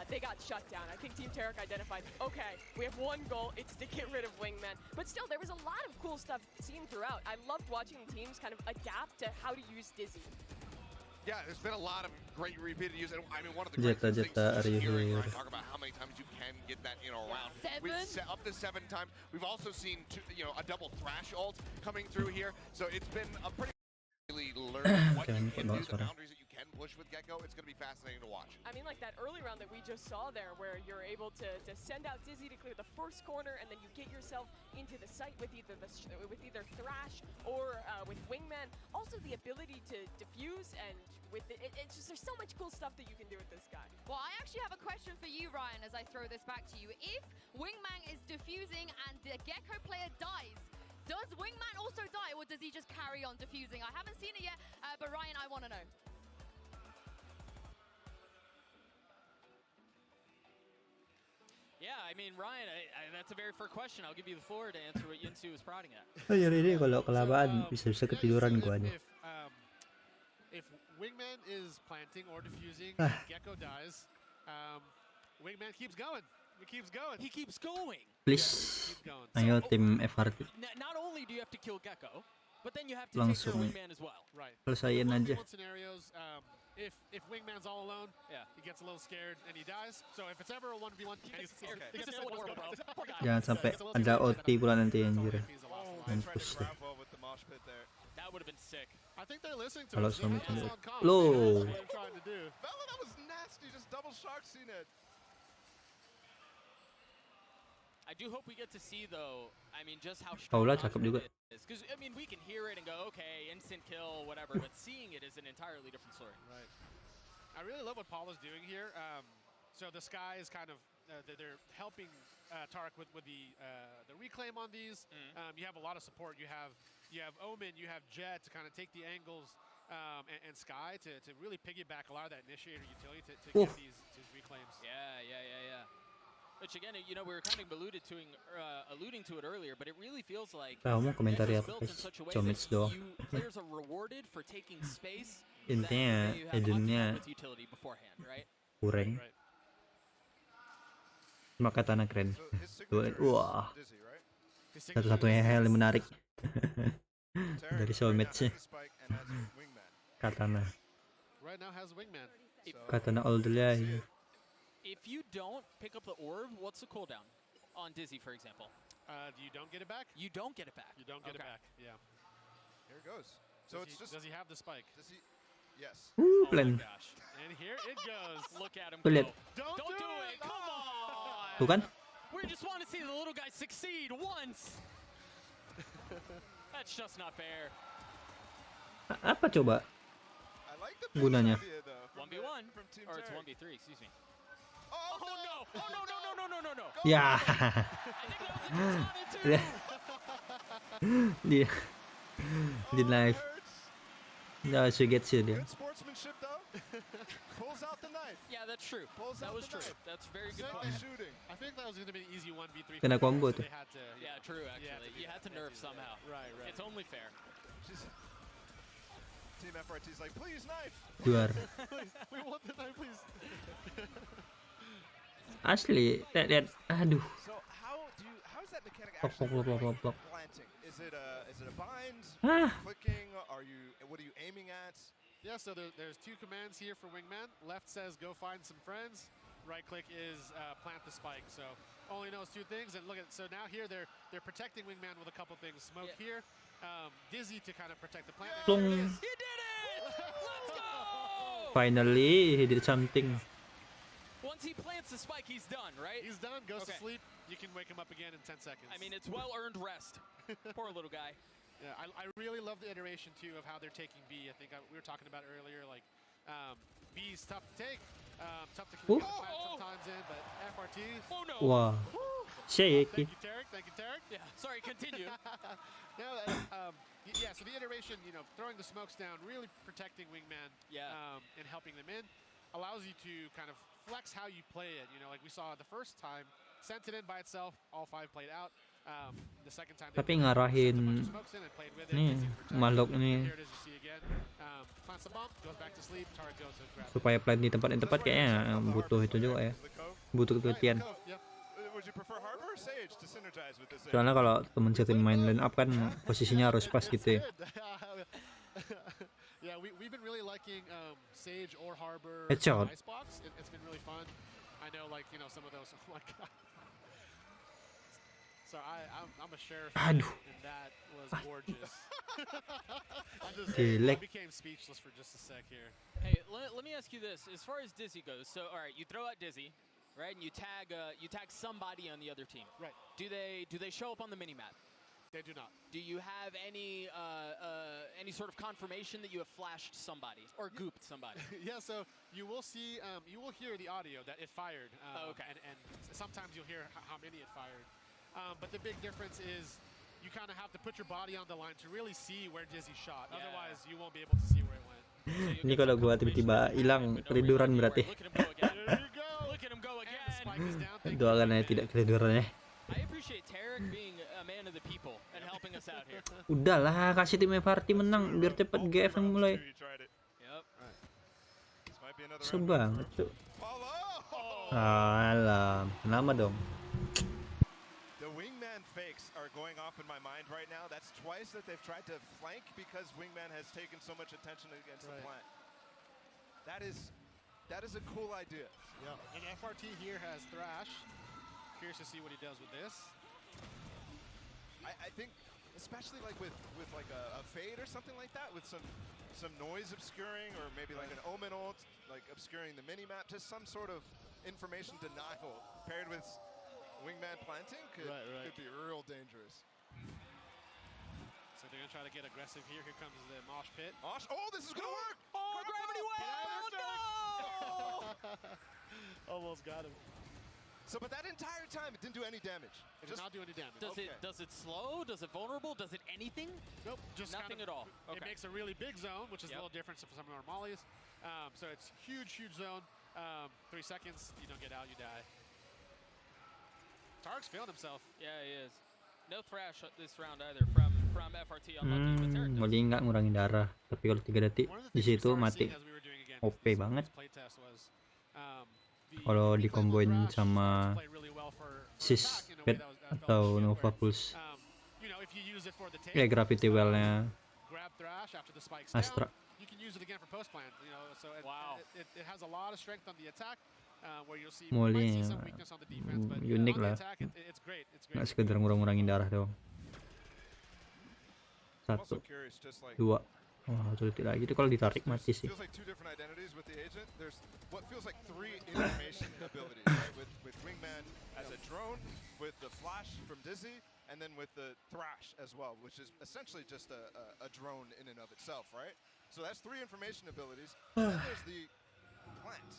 they got shut down. I think Team Derek identified, okay, we have one goal, it's to get rid of Wingman. But still, there was a lot of cool stuff seen throughout. I loved watching the teams kind of adapt to how to use Dizzy. Yeah, there's been a lot of great repeated use, and I mean, one of the great things is just hearing Ryan talk about how many times you can get that in a round. 7? Up to 7 times. We've also seen a double thrash ult coming through here, so it's been a pretty really learning what you can do, the boundaries that you can push with Gecko. It's going to be fascinating to watch. I mean, like that early round that we just saw there, where you're able to send out Dizzy to clear the first corner, and then you get yourself into the site with either Thrash or with Wingman. Also, the ability to defuse, and with it's just there's so much cool stuff that you can do with this guy. Well, I actually have a question for you, Ryan, as I throw this back to you. If Wingman is defusing and the Gecko player dies, does Wingman also die, or does he just carry on defusing? I haven't seen it yet, but Ryan, I want to know. Yeah, I mean, Ryan, that's a very fair question. I'll give you the floor to answer what Yinsu was prodding at. Oh ya ini kalau kelamaan bisa ketiduran gua aja. If Wingman is planting or defusing, Gecko dies, Wingman keeps going. He keeps going. He keeps going. Please, ayo tim FRT. Not only do you have to kill Gecko, but then you have to take your Wingman as well. Right. Selesaiin aja. Scenarios, if Wingman's all alone, he gets a little scared and he dies. So if it's ever a 1v1, Jangan sampai ada OT pula nanti anjir. Mampus deh. That would have been sick. I think they're listening to Kalau us. suami Low. Bella, that was nasty. Just double shark seen it. I do hope we get to see, though, I mean, just how Paula strong cakep juga. it is. Because, I mean, we can hear it and go, okay, instant kill, whatever, but seeing it is an entirely different story. Right. I really love what Paula's doing here. So the Sky is kind of, they're helping Tarek with the reclaim on these. You have a lot of support. You have Omen, you have Jet to kind of take the angles, and Sky to really piggyback a lot of that initiator utility to get these reclaims. Yeah. Which again, you know, we were kind of alluding to it earlier, but it really feels like Kamu komentari apa guys? Comets doang. Players are rewarded for taking space. Intinya Edennya kurang. Cuma Katana keren. Wah. Satu-satunya hal yang menarik dari soulmate sih. Katana. Katana all the way. If you don't pick up the orb, what's the cooldown on Dizzy, for example? You don't get it back? You don't get it back. You don't get it back, yeah. Here it goes. So does he have the spike? Does he? Yes. Oh my gosh. And here it goes. Look at him go. Don't do it. Come on. Tuh kan? We just want to see the little guy succeed once. That's just not fair. Apa coba I like the gunanya? 1v1 or it's 1v3, excuse me. Oh no! No! Ya. Dia di live. No, she gets you dia. Good sportsmanship though. Pulls out the knife. Yeah, that's true. That was true. That's very good point. Shooting. I think that was going to be an easy 1v3. Kena combo tuh. Yeah, true actually. You had to nerf somehow. Right. It's only fair. Team FRT's like, please knife. Duar. We want the knife, please. Asli, lihat. Aduh. So how's that mechanic actually planting? Is it a bind? Clicking? What are you aiming at? Yeah, so there's 2 commands here for Wingman. Left says go find some friends. Right click is plant the spike. So only knows 2 things. And look at, so now here they're protecting Wingman with a couple things. Smoke here, Dizzy to kind of protect the plant. Plung. He did it! Let's go! Finally, he did something. Once he plants the spike, he's done, right? He's done, goes to Okay. sleep. You can wake him up again in 10 seconds. I mean, it's well-earned rest. Poor little guy. Yeah, I really love the iteration, too, of how they're taking B. I think we were talking about earlier, like, B's tough to take, tough to Ooh. get the plant sometimes in, but FRT. Oh, no. Wow. Shaky. Thank you, Tarek. Thank you, Tarek. Yeah, sorry, continue. No, yeah, so the iteration, you know, throwing the smokes down, really protecting Wingman Yeah. and helping them in, allows you to kind of flex how you play it. You know, like we saw the first time, sent it in by itself, all 5 played out. The second time, Tapi they ngarahin sent a bunch of smokes in and played with it. nih, Easy to protect. makhluk ini Here it is, you see again. Plants the bomb, goes back to sleep, Tarek goes and grabs it. supaya plant di tempat yang tepat kayaknya butuh itu juga ya. Butuh ketelitian. Yep. Would you prefer Harbor or Sage to synergize with this? Soalnya kalau temen setin main line up kan posisinya harus pas gitu ya. Yeah, we've been really liking Sage or Harbor Headshot. Icebox. It's been really fun. I know, like, you know, some of those. Oh my god. So I'm a sheriff, Aduh. and that was gorgeous. I Jelek. became speechless for just a sec here. Hey, let me ask you this. As far as Dizzy goes, so, all right, you throw out Dizzy, right, and you tag somebody on the other team. Right. Do they show up on the minimap? They do not. Do you have any sort of confirmation that you have flashed somebody or gooped somebody? Yeah, so you will see, you will hear the audio that it fired. Okay. And sometimes you'll hear how many it fired. But the big difference is you kind of have to put your body on the line to really see where Dizzy shot. Yeah. Otherwise, you won't be able to see where it went. Ini kalau gua tiba-tiba hilang ketiduran berarti. Look at him go again. There you go. Look at him go And the again. spike is down. Thank you, Doakan aja Wingman. tidak ketiduran ya. I appreciate Tarek being a man of the people and helping us out here. Udahlah, kasih tim FRT menang biar cepat GF yang mulai. Yep. Sebanget tuh. Oh! Alam, kenapa dong? The Wingman fakes are going off in my mind right now. That's twice that they've tried to flank because Wingman has taken so much attention against the plant. That is a cool idea. Yeah. And FRT here has Thrash. Curious to see what he does with this. I think, especially like with like a fade or something like that, with some noise obscuring, or maybe like an omen ult, like obscuring the mini map, just some sort of information denial paired with Wingman planting could be real dangerous. So they're gonna try to get aggressive here. Here comes the mosh pit. Mosh, oh, this is gonna work! Oh, gravity well! No! Almost got him. So, but that entire time, it didn't do any damage. It did not do any damage. Does it slow? Does it vulnerable? Does it anything? Nope, just Nothing kind at all. It Okay. makes a really big zone, which is Yep. a little different from some of our mollies. So it's huge zone. 3 seconds, you don't get out, you die. Tarek's failed himself. Yeah, he is. No thrash this round either from FRT. Unlucky, but Tarek does. Mali nggak ngurangin darah, tapi kalau 3 detik One of the di things we situ started mati. seeing as we were doing again OP this banget. playtest was, Kalau the dikomboin Thrash sama play really well for Sis attack in a way Pet that felt atau shield, Nova where, Pulse. you know, if you use it for the take, Ya Gravity Well-nya grab Thrash after the spike's Astra. down, you can use it again for post plant. You know, so Wow. it has a lot of strength on the attack, where you'll see, you might see Molly some weakness on the defense, but unik on the lah. attack, it's great. It's Nggak great. sekedar ngurang-ngurangin darah doang. I'm also 1, curious, just like 2. Wah, 1 detik lagi itu kalau ditarik mati sih. feels like 2 different identities with the agent. There's what feels like 3 information abilities, right? With Wingman as a drone, with the flash from Dizzy, and then with the thrash as well, which is essentially just a drone in and of itself, right? So that's 3 information abilities. And then there's the plant.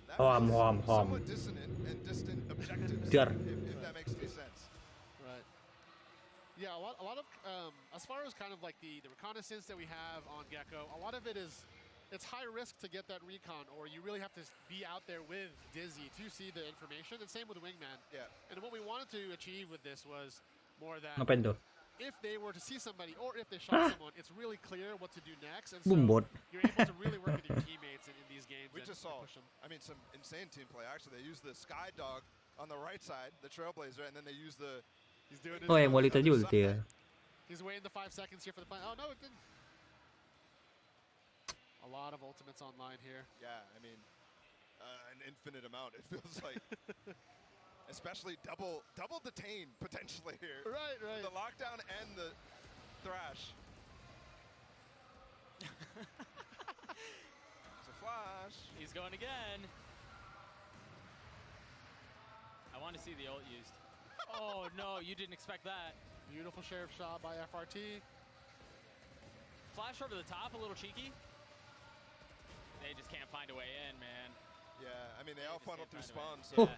That Hom, feels hom, hom. somewhat dissonant and distant objectives, Dar. if that makes any sense. Right. Yeah, a lot of as far as kind of like the reconnaissance that we have on Gecko, a lot of it is, it's high risk to get that recon, or you really have to be out there with Dizzy to see the information, and same with Wingman. Yeah. And what we wanted to achieve with this was more that Ngapain tuh? if they were to see somebody, or if they shot someone, it's really clear what to do next, and so Bumbot. you're able to really work with your teammates in these games. We and just saw, push them. I mean, some insane team play. Actually, they used the Sky Dog on the right side, the Trailblazer, and then they use the... He's doing it Oh, yang on the Wally tadi other ulti ya. side. He's waiting the 5 seconds here for the plan. Oh, no, it didn't. A lot of ultimates online here. Yeah, I mean, an infinite amount, it feels like. Especially double detain, potentially, here. Right. The lockdown and the thrash. It's a flash. He's going again. I want to see the ult used. Oh no, you didn't expect that. Beautiful sheriff shot by FRT. Flash over the top, a little cheeky. They just can't find a way in, man. Yeah, I mean, they all funnel through spawn, so, Yeah.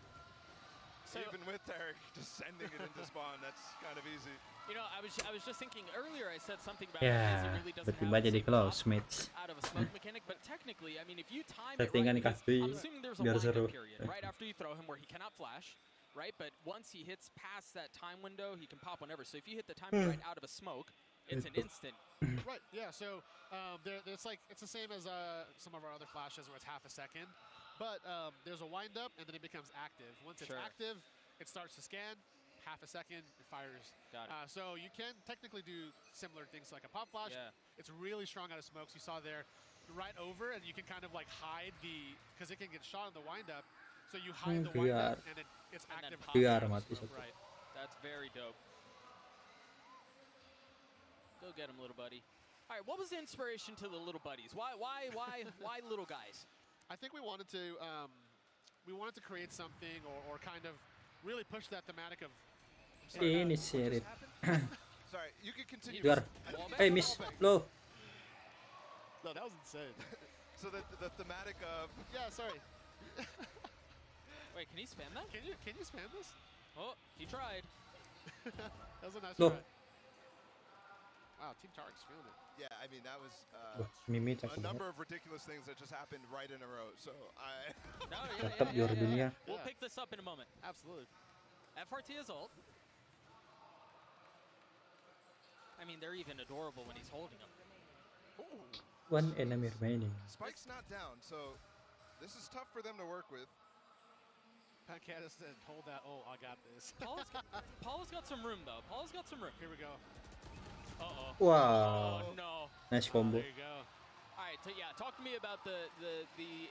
So even with Derek just sending it into spawn, that's kind of easy. you know, I was just thinking earlier. I said something about Ya, it really doesn't have tiba-tiba the jadi same close pop match. out of a smoke mechanic, but technically, I mean, if you time it Settingan right, because dikasih I'm assuming there's a biar wind-up seru. period right after you throw him where he cannot flash, right? But once he hits past that time window, he can pop whenever. So if you hit the time right out of a smoke, it's an instant. Right, yeah, so it's the same as some of our other flashes where it's half a second. But there's a wind up and then it becomes active. Once it's active, it starts to scan. Half a second, it fires. Got it. So you can technically do similar things like a pop flash. Yeah. It's really strong out of smokes. You saw there right over, and you can kind of like hide because it can get shot in the wind up. So you hide the wind up and it's And then active. pop Biar out of mati smoke. satu. Right. That's very dope. Go get him, little buddy. All right, what was the inspiration to the little buddies? Why little guys? I think we wanted to create something or kind of really push that thematic of. Ini sih. Sorry, you can continue. Biar. Miss. Lo. No, that was insane. So the thematic of... Yeah, sorry. Wait, can he spam that? Can you spam this? Oh, he tried. That was a nice Loh. try. Wow, Team Tark's feeling it. Yeah, I mean, that was Mimi a cakep number banget. of ridiculous things that just happened right in a row. So I... No, Tetap juara dunia. We'll Yeah. pick this up in a moment. Absolutely. FRT is ult. I mean, they're even adorable when he's holding them. One enemy remaining. Spike's not down, so this is tough for them to work with. Pancata said, hold that. Oh, I got this. Paula's got some room, though. Paula's got some room. Here we go. Uh-oh. Wow. Oh, no. Nice combo. There you go. All right, so yeah, talk to me about the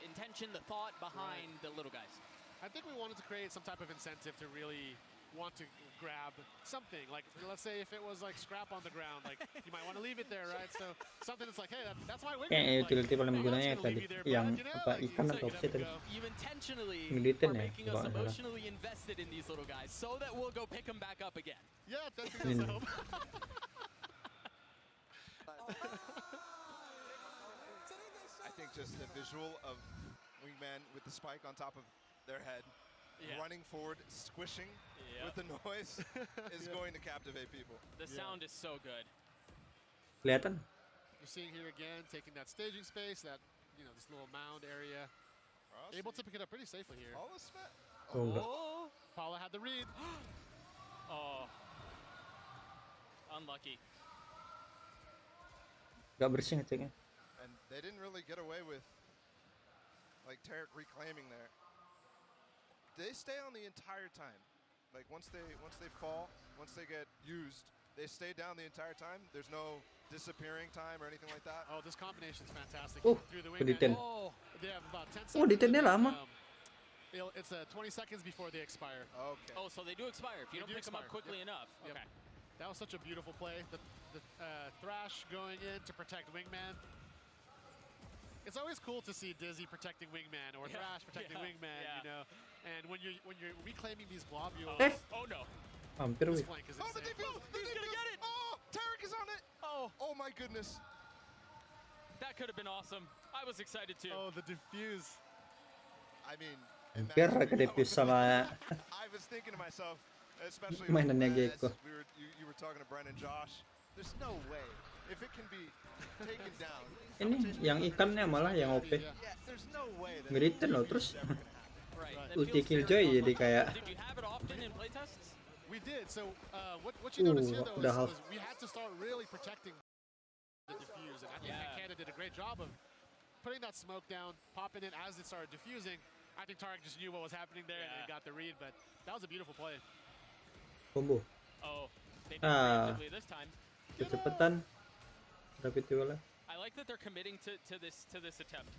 intention, the thought behind the little guys. I think we wanted to create some type of incentive to really want to grab something. Like, let's say if it was like scrap on the ground, like you might want to leave it there, right? So something that's like, hey, that's my wing. Kayaknya utility paling I'm menggunanya just gonna tadi leave you there, yang but, you know, apa like, ikan it's atau like, apa there we tadi? go. You intentionally Ngeditin are ya, making kalau us nggak salah. emotionally invested in these little guys so that we'll go pick them back up again. Yeah, that's the hope. I think just the visual of Wingman with the spike on top of their head, running forward, squishing with the noise, is going to captivate people. The sound is so good. Kelihatan? You're seeing here again, taking that staging space, that this little mound area, able to pick it up pretty safely here. All this smack. Oh, enggak. Oh, Paula had the read. oh, unlucky. Gak bersih ngeceknya. And they didn't really get away with like Tarek reclaiming there. They stay on the entire time. Like once they fall, once they get used, they stay down the entire time. There's no disappearing time or anything like that. Oh, this combination is fantastic. Oh, Through the kediten. wing. Oh, They have about 10 seconds. Oh, ditennya lama. It's 20 seconds before they expire. Okay. oh, so they do expire if you They don't do pick them up expire, quickly enough. Yep. Okay. That was such a beautiful play. The Thrash going in to protect Wingman. It's always cool to see Dizzy protecting Wingman or Thrash protecting Wingman, you know. And when you're reclaiming these globules, Oh no. Hampir this wih. flank is Oh, the insane. defuse! He's gonna get it! Oh, Tarek is on it! Oh, Oh my goodness. that could have been awesome. I was excited too. Oh, the diffuse. I mean, Hampir imagine ke defuse sama I was thinking to myself, especially mainannya as Gecko. you were talking to Brennan Josh, there's no way if it can be taken down. Ini yang ikannya malah yang OP. Yeah. Yeah, there's no way that Ngeritin loh terus. Right. that Ulti feels Killjoy very jadi kayak Did you have it often in playtests? We did. So what you notice here though udah half. is we had to start really protecting the diffuse, and I think Canada did a great job of putting that smoke down, popping it as it started diffusing. I think Tarek just knew what was happening there and got the read, but that was a beautiful play. Combo. Oh, they did it preemptively this time. Kecepatan. Tapi tiba I like that they're committing to this attempt.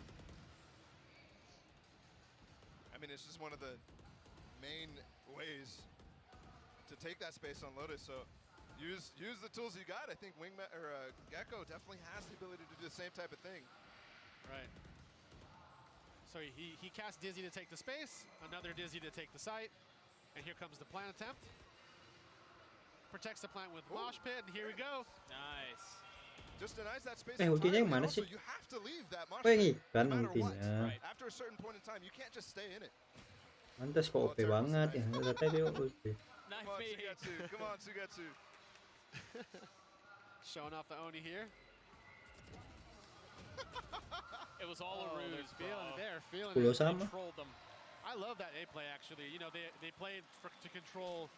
I mean, it's just one of the main ways to take that space on Lotus. So use the tools you got. I think Wingman or Gecko definitely has the ability to do the same type of thing. Right. So he casts Dizzy to take the space, another Dizzy to take the site, and here comes the plant attempt. Protects the plant with Mosh Pit, and here we go. Nice. Just denies that space. Ultinya yang mana also, sih? you have to leave that Mosh Oh, yang Pit iklan no matter what. ultinya. After a certain point in time, you can't just stay in it. Mantas kok OP banget ya. Ternyata dia ulti. Nice Come on, me. Sugetsu. Come on, Sugetsu. Showing off the Oni here. It was all a ruse, bro. They're feeling Pulau it. sama. Trolled them. I love that A play actually. You know, they played to control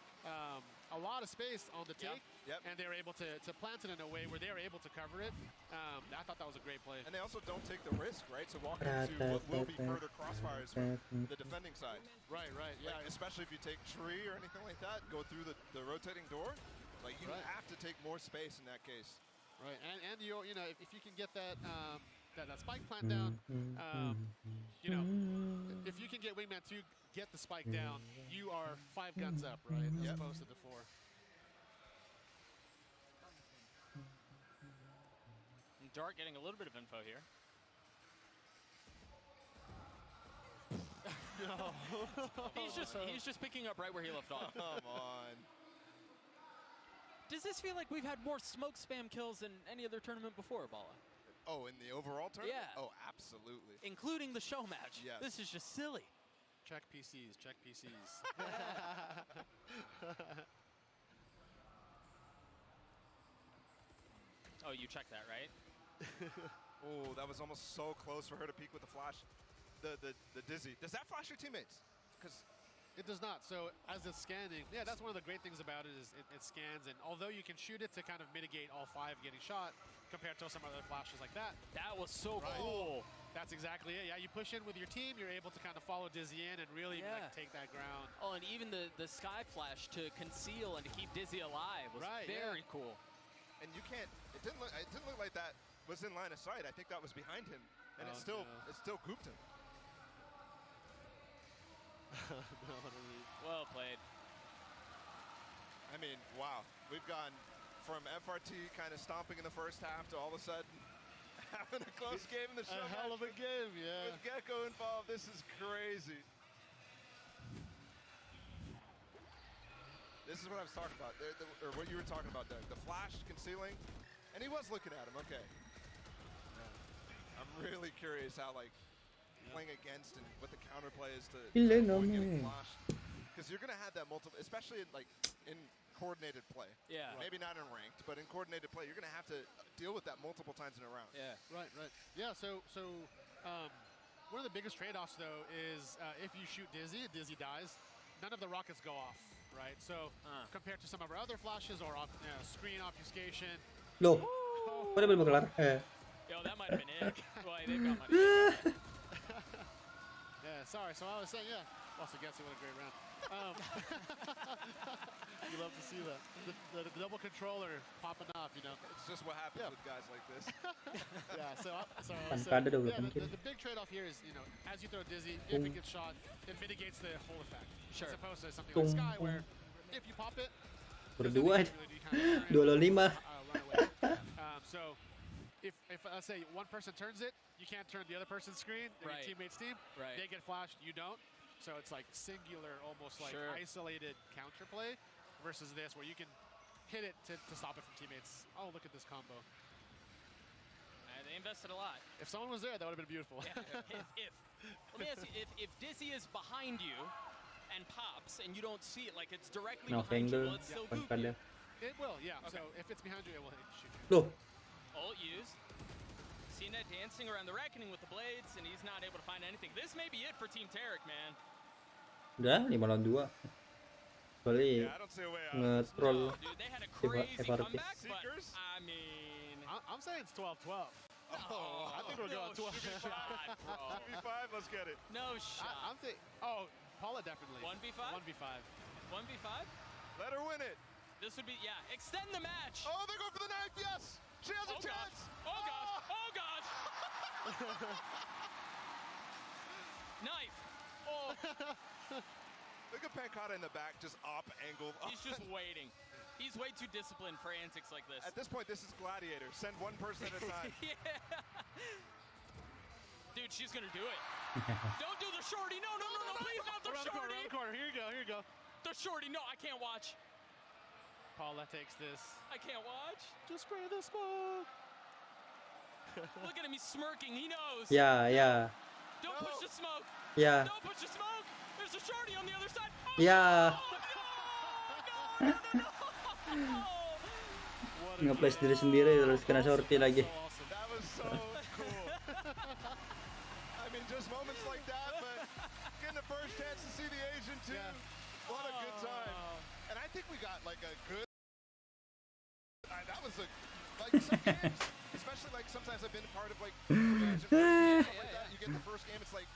a lot of space on the take, Yep. and they were able to plant it in a way where they were able to cover it. I thought that was a great play. And they also don't take the risk, right? So walking into what will be further crossfires from the defending side. Right, yeah. Like, especially if you take tree or anything like that, go through the rotating door. Like you have to take more space in that case. Right, and you know if you can get that that spike plant down, you know, if you can get Wingman to get the spike down, you are 5 guns up, right? As opposed to the 4. And Dart getting a little bit of info here. No. He's just picking up right where he left off. Come on. Does this feel like we've had more smoke spam kills than any other tournament before, Bala? Oh, in the overall tournament? Yeah. Oh, absolutely. Including the show match. Yes. This is just silly. Check PCs, check PCs. Oh, you checked that, right? Oh, that was almost so close for her to peek with the flash. The Dizzy. Does that flash your teammates? Because It does not. So as it's scanning, yeah, that's one of the great things about it is it scans. And although you can shoot it to kind of mitigate all 5 getting shot compared to some other flashes like that. That was so cool. That's exactly it. Yeah, you push in with your team, you're able to kind of follow Dizzy in and really like, take that ground. Oh, and even the sky flash to conceal and to keep Dizzy alive was very cool. And you can't. It didn't look like that was in line of sight. I think that was behind him, and it still gooped him. Well played. I mean, wow. We've gone from FRT kind of stomping in the first half to all of a sudden having a close game in the show. A hell of a game, yeah. With Gecko involved, this is crazy. This is what I was talking about, or what you were talking about, Doug. The flash concealing, and he was looking at him. Okay. I'm really curious how playing against and what the counterplay is to avoid getting flashed. Because you're gonna have that multiple, especially in coordinated play. Yeah. Maybe not in ranked, but in coordinated play, you're gonna have to deal with that multiple times in a round. Yeah. Right. Yeah, so one of the biggest trade-offs, though, is if you shoot Dizzy dies, none of the rockets go off, right? So compared to some of our other flashes or screen obfuscation. Loh, kok dia belum kelar? Yo, that might have been it. Boy, they've got money. Yeah, sorry. So I was saying, also gets it with a great round. You love to see that. The double controller popping off, you know. It's just what happens with guys like this. The big trade-off here is, you know, as you throw Dizzy, if it gets shot, it mitigates the whole effect. Sure. As opposed to something like Sky, where if you pop it, Berdua, run 25. away. So if let's say one person turns it, you can't turn the other person's screen, your teammate's team. Right. They get flashed, you don't. So it's like singular, almost like isolated counterplay versus this, where you can hit it to stop it from teammates. Oh, look at this combo. They invested a lot. If someone was there, that would have been beautiful. Yeah. Let me ask you, if Dizzy is behind you and pops and you don't see it, like it's directly behind you, will it still goop you? It will, yeah. Okay. So if it's behind you, it will shoot you. Loh, Ult used. CNET dancing around the reckoning with the blades, and he's not able to find anything. This may be it for Team Tarek, man. udah 5 lawan 2. Kecuali nge-troll Dude, they had a crazy FRT. comeback, but I mean... I'm saying it's 12-12. Oh, I think we're going 12. 2v5, let's get it. No shot. I'm thinking, Paula definitely. 1v5? 1v5. 1v5? Let her win it. This would be, extend the match. Oh, they're going for the knife, yes. She has a chance. Oh, gosh. Oh, gosh. Knife. Oh. Look at Pankata in the back, just op angle. He's just waiting. He's way too disciplined for antics like this. At this point, this is Gladiator. Send one person at a time. Yeah. Dude, she's gonna do it. Don't do the shorty. No, please not the shorty. Around the corner. Here you go. The shorty. No, I can't watch. Paula takes this. I can't watch. Just spray the smoke. Look at him. He's smirking. He knows. Yeah. Don't push the smoke. Yeah. Don't push the smoke. There's a shorty on the other side. Oh, Yeah. no. Nge-flash diri sendiri terus kena shorty lagi. That was so cool. I mean, just moments like that, but getting the first chance to see the Asian too. Yeah. What a good time. And I think we got like a good. That was like some games, especially like sometimes I've been part of like free agent stuff like that. You get the first game, it's like,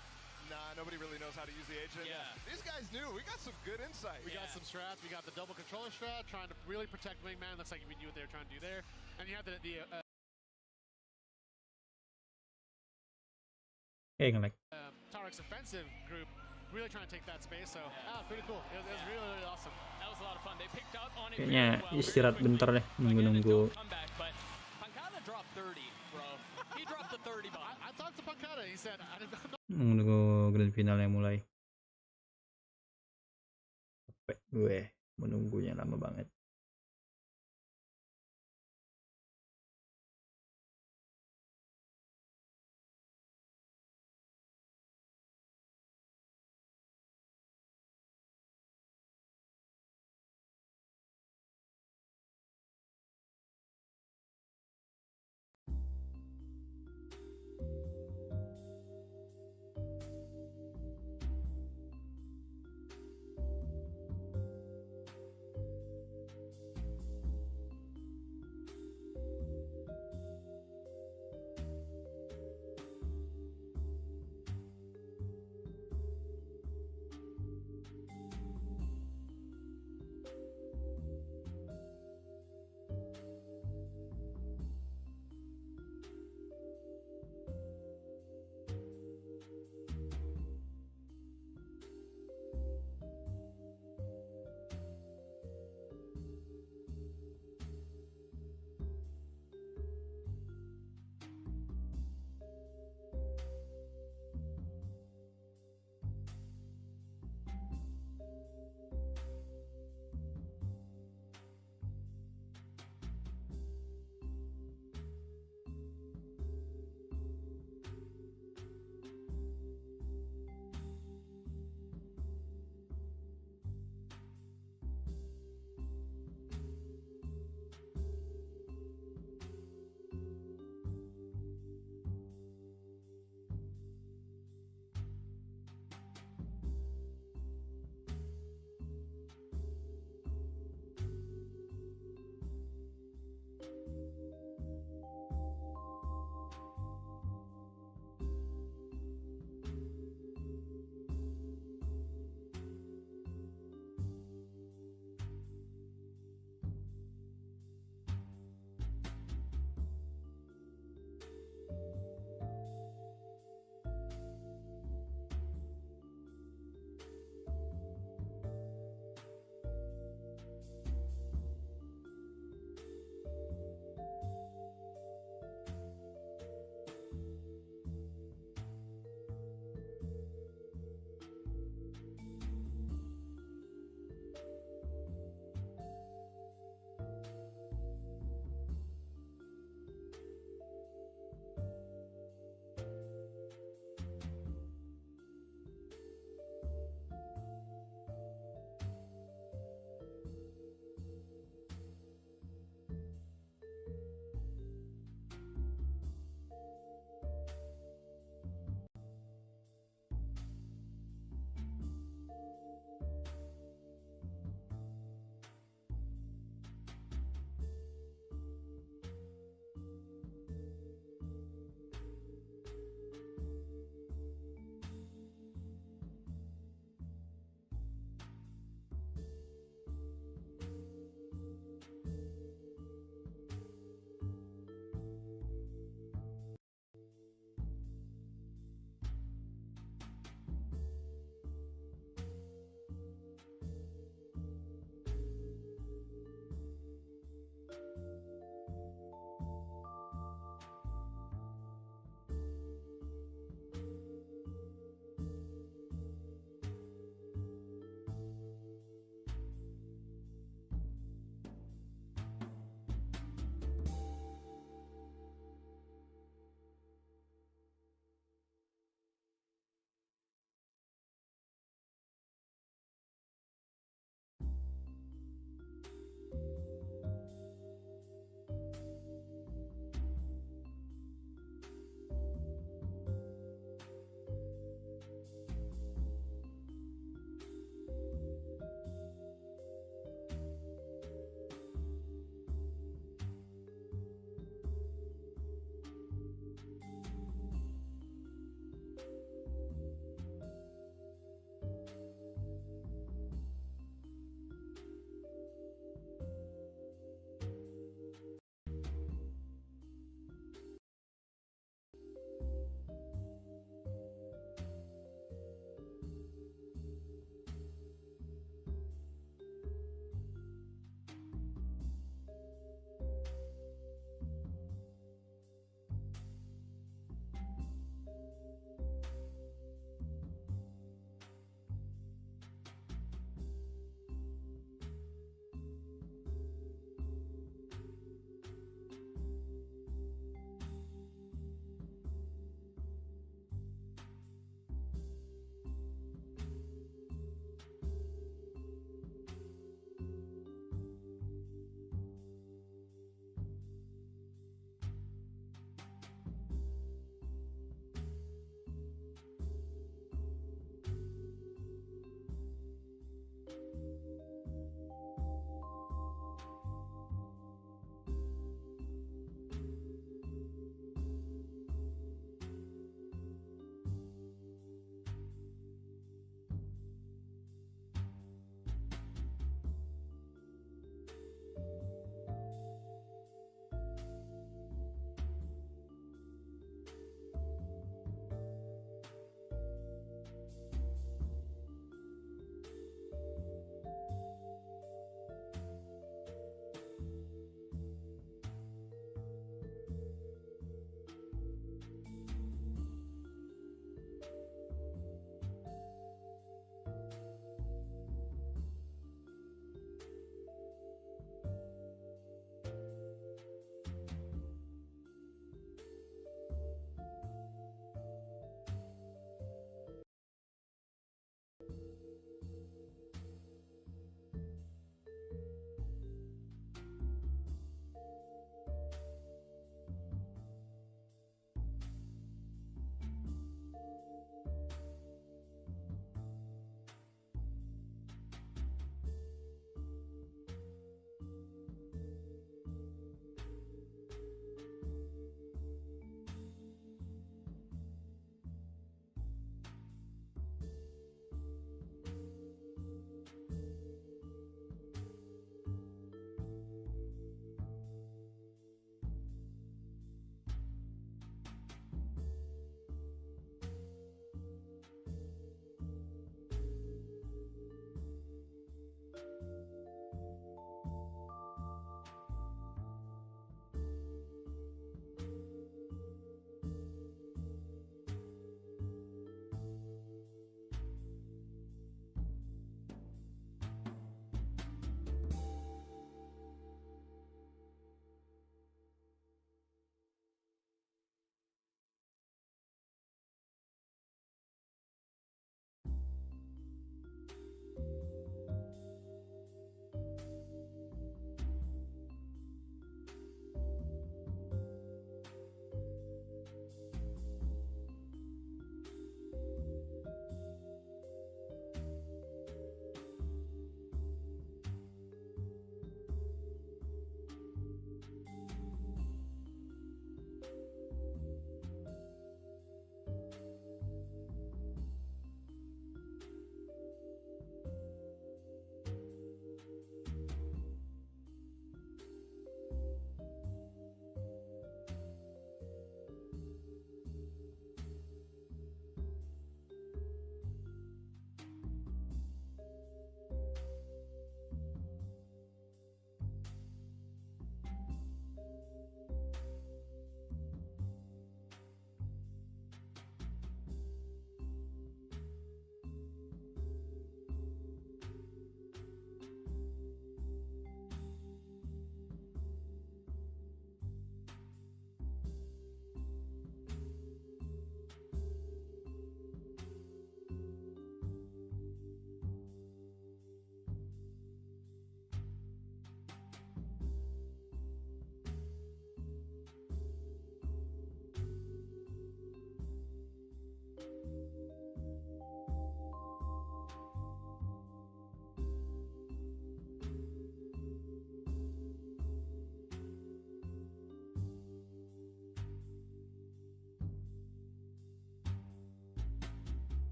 nah, nobody really knows how to use the agent. Yeah. These guys knew. We got some good insight. We got some strats. We got the double controller strat, trying to really protect Wingman. Looks like we knew what they were trying to do there. And you have the Nge-lag. Tarek's offensive group really trying to take that space. So, pretty cool. It was really, really awesome. That was a lot of fun. They picked up on it. Kayaknya very well, istirahat very bentar quickly. deh, nunggu-nunggu. Comeback, but Pankata dropped 30, bro. He dropped the 30 bomb. I talked to Pankata. He said, Menunggu grand final yang mulai. Capek gue menunggunya lama banget.